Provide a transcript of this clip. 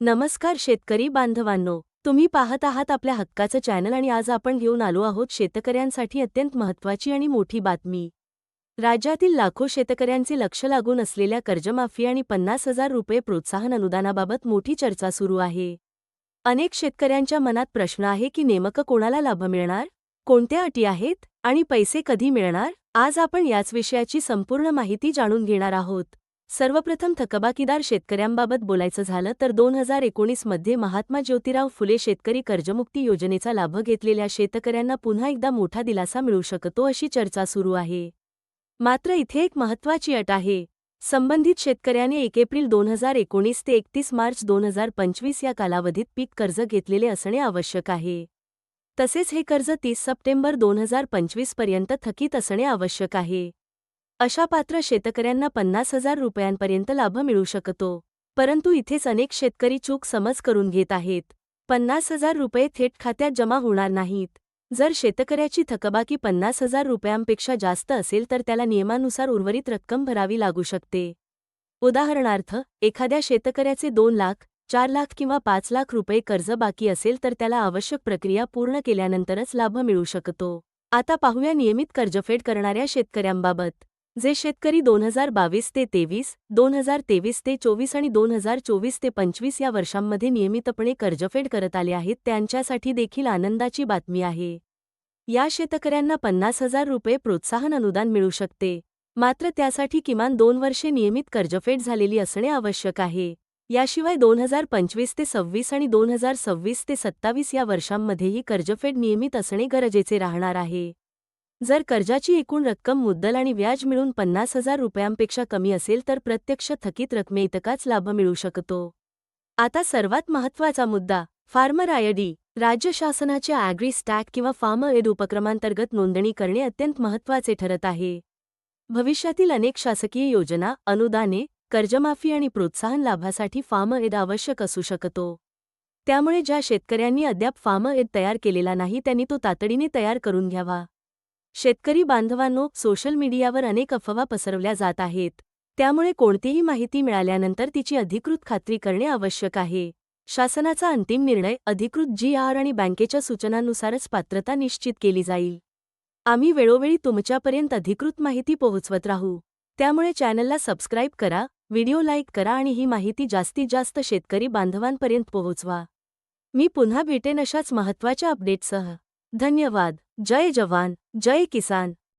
नमस्कार शेतकरी बांधवांनो, तुम्ही पाहत आहात आपल्या हक्काचं चॅनल आणि आज आपण घेऊन आलो आहोत शेतकऱ्यांसाठी अत्यंत महत्त्वाची आणि मोठी बातमी। राज्यातील लाखो शेतकऱ्यांचे लक्ष लागून असलेल्या कर्जमाफी आणि 50,000 रुपये प्रोत्साहन अनुदानाबाबत मोठी चर्चा सुरू आहे। अनेक शेतकऱ्यांच्या मनात प्रश्न आहे की नेमकं कोणाला लाभ मिळणार, कोणत्या अटी आहेत आणि पैसे कधी मिळणार। आज आपण याच विषयाची संपूर्ण माहिती जाणून घेणार आहोत। सर्वप्रथम थकबाकीदार शेतकऱ्यांबाबत बोलायचं झालं तर 2019 मध्ये महात्मा ज्योतिराव फुले शेतकरी कर्जमुक्ती योजनेचा लाभ घेतलेल्या शेतकऱ्यांना पुन्हा एकदा मोठा दिलासा मिळू शकतो अशी चर्चा सुरू आहे। मात्र इथे एक महत्त्वाची अट आहे। संबंधित शेतकऱ्याने 1 एप्रिल 2019 ते 31 मार्च 2025 या कालावधीत पीक कर्ज घेतलेले असणे आवश्यक आहे। तसेच हे कर्ज 30 सप्टेंबर 2025 पर्यंत थकीत असणे आवश्यक आहे। अशा पात्र शेतकऱ्यांना 50,000 रुपयांपर्यंत लाभ मिळू शकतो। परंतु इथेच अनेक शेतकरी चूक समज करून घेत आहेत। 50,000 रुपये थेट खात्यात जमा होणार नाहीत। जर शेतकऱ्याची थकबाकी 50,000 रुपयांपेक्षा जास्त असेल तर त्याला नियमानुसार उर्वरित रक्कम भरावी लागू शकते। उदाहरणार्थ, एखाद्या शेतकऱ्याचे 2 लाख, 4 लाख किंवा 5 लाख रुपये कर्ज बाकी असेल तर त्याला आवश्यक प्रक्रिया पूर्ण केल्यानंतरच लाभ मिळू शकतो। आता पाहूया नियमित कर्जफेड करणाऱ्या शेतकऱ्यांबाबत। जे शेतकरी 2022 ते 23, 2023 ते 24 आणि 2024 ते 25 या वर्षांमध्ये नियमितपणे कर्जफेड करत आले आहेत त्यांच्यासाठी देखील आनंदाची बातमी आहे। या शेतकऱ्यांना 50,000 रुपये प्रोत्साहन अनुदान मिळू शकते। मात्र त्यासाठी किमान 2 वर्षे नियमित कर्जफेड झालेली असणे आवश्यक आहे। याशिवाय 2025 ते 26 आणि 2026 ते 27 या वर्षांमध्येही कर्जफेड नियमित असणे गरजेचे राहणार आहे। जर कर्जाची एकूण रक्कम मुद्दल आणि व्याज मिळून 50,000 रुपयांपेक्षा कमी असेल तर प्रत्यक्ष थकीत रकमेइतकाच लाभ मिळू शकतो। आता सर्वात महत्त्वाचा मुद्दा, फार्मर आयडी। राज्य शासनाच्या ॲग्री स्टॅक किंवा फार्म एड उपक्रमांतर्गत नोंदणी करणे अत्यंत महत्त्वाचे ठरत आहे। भविष्यातील अनेक शासकीय योजना, अनुदाने, कर्जमाफी आणि प्रोत्साहन लाभासाठी फार्म एड आवश्यक असू शकतो। त्यामुळे ज्या शेतकऱ्यांनी अद्याप फार्म एड तयार केलेला नाही त्यांनी तो तातडीने तयार करून घ्यावा। शेतकरी बांधवांनो, सोशल मीडियावर अनेक अफवा पसरवल्या जात आहेत। त्यामुळे कोणतीही माहिती मिळाल्यानंतर तिची अधिकृत खात्री करणे आवश्यक आहे। शासनाचा अंतिम निर्णय, अधिकृत GR आणि बँकेच्या सूचनांनुसारच पात्रता निश्चित केली जाईल। आम्ही वेळोवेळी तुमच्यापर्यंत अधिकृत माहिती पोहोचवत राहू। त्यामुळे चॅनलला सबस्क्राईब करा, व्हिडिओ लाईक करा आणि ही माहिती जास्तीत जास्त शेतकरी बांधवांपर्यंत पोहोचवा। मी पुन्हा भेटेन अशाच महत्त्वाच्या अपडेट्ससह। धन्यवाद। जय जवान, जय किसान।